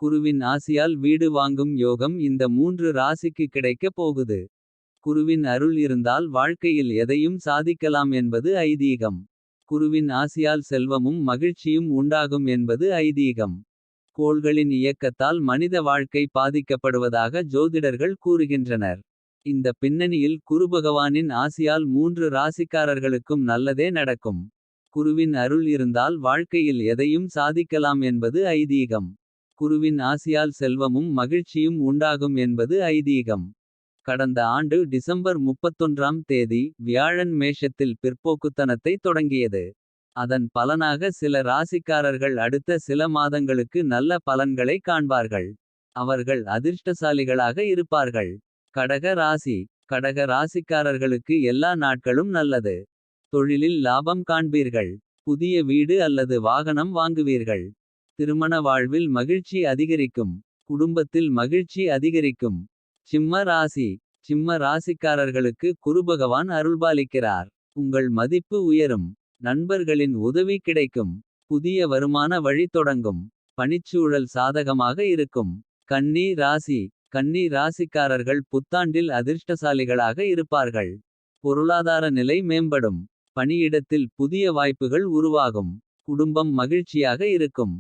குருவின் ஆசியால் வீடு வாங்கும் யோகம் இந்த 3 ராசிக்கு கிடைக்கப் போகுது. குருவின் அருள் இருந்தால் வாழ்க்கையில் எதையும் சாதிக்கலாம் என்பது ஐதீகம். குருவின் ஆசியால் செல்வமும் மகிழ்ச்சியும் உண்டாகும் என்பது ஐதீகம். கோள்களின் இயக்கத்தால் மனித வாழ்க்கை பாதிக்கப்படுவதாக ஜோதிடர்கள் கூறுகின்றனர். இந்த பின்னணியில் குருபகவானின் ஆசியால் 3 ராசிக்காரர்களுக்கும் நல்லதே நடக்கும். குருவின் அருள் இருந்தால் வாழ்க்கையில் எதையும் சாதிக்கலாம் என்பது ஐதீகம். குருவின் ஆசியால் செல்வமும் மகிழ்ச்சியும் உண்டாகும் என்பது ஐதீகம். கடந்த ஆண்டு டிசம்பர் 31ஆம் தேதி வியாழன் மேஷத்தில் பிற்போக்குத்தனத்தை தொடங்கியது. அதன் பலனாக சில ராசிக்காரர்கள் அடுத்த சில மாதங்களுக்கு நல்ல பலன்களை காண்பார்கள். அவர்கள் அதிர்ஷ்டசாலிகளாக இருப்பார்கள். கடக ராசி. கடக ராசிக்காரர்களுக்கு எல்லா நாட்களும் நல்லது. தொழிலில் லாபம் காண்பீர்கள். புதிய வீடு அல்லது வாகனம் வாங்குவீர்கள். திருமண வாழ்வில் மகிழ்ச்சி அதிகரிக்கும். குடும்பத்தில் மகிழ்ச்சி அதிகரிக்கும். சிம்ம ராசி. சிம்ம ராசிக்காரர்களுக்கு குருபகவான் அருள்பாலிக்கிறார். உங்கள் மதிப்பு உயரும். நண்பர்களின் உதவி கிடைக்கும். புதிய வருமான வழி தொடங்கும். பணிச்சூழல் சாதகமாக இருக்கும். கன்னி ராசி. கன்னி ராசிக்காரர்கள் புத்தாண்டில் அதிர்ஷ்டசாலிகளாக இருப்பார்கள். பொருளாதார நிலை மேம்படும். பணியிடத்தில் புதிய வாய்ப்புகள் உருவாகும். குடும்பம் மகிழ்ச்சியாக இருக்கும்.